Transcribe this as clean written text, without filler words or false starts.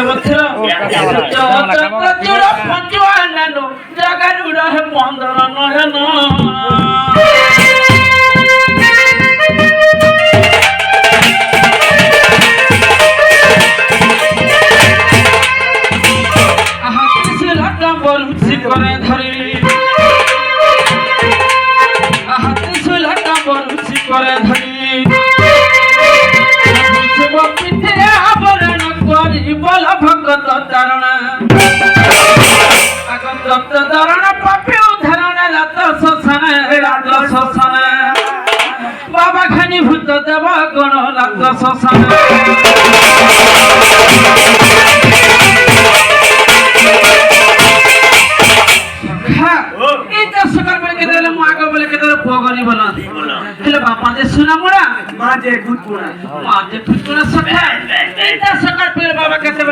বছর চক্র পঞ্চুয়ান জাগারুড় পন্দর নয়ন বলছি করে ধরি হাতে সুলাটা বলছি করে ধরি পিঠে আবরণ করি বল ভগত ধারণা আগত ধারণা পাপি উদাহরণ রাত শ্মশানে রাত শ্মশানে বাবা খানি ভূত দেব গণ রাত শ্মশানে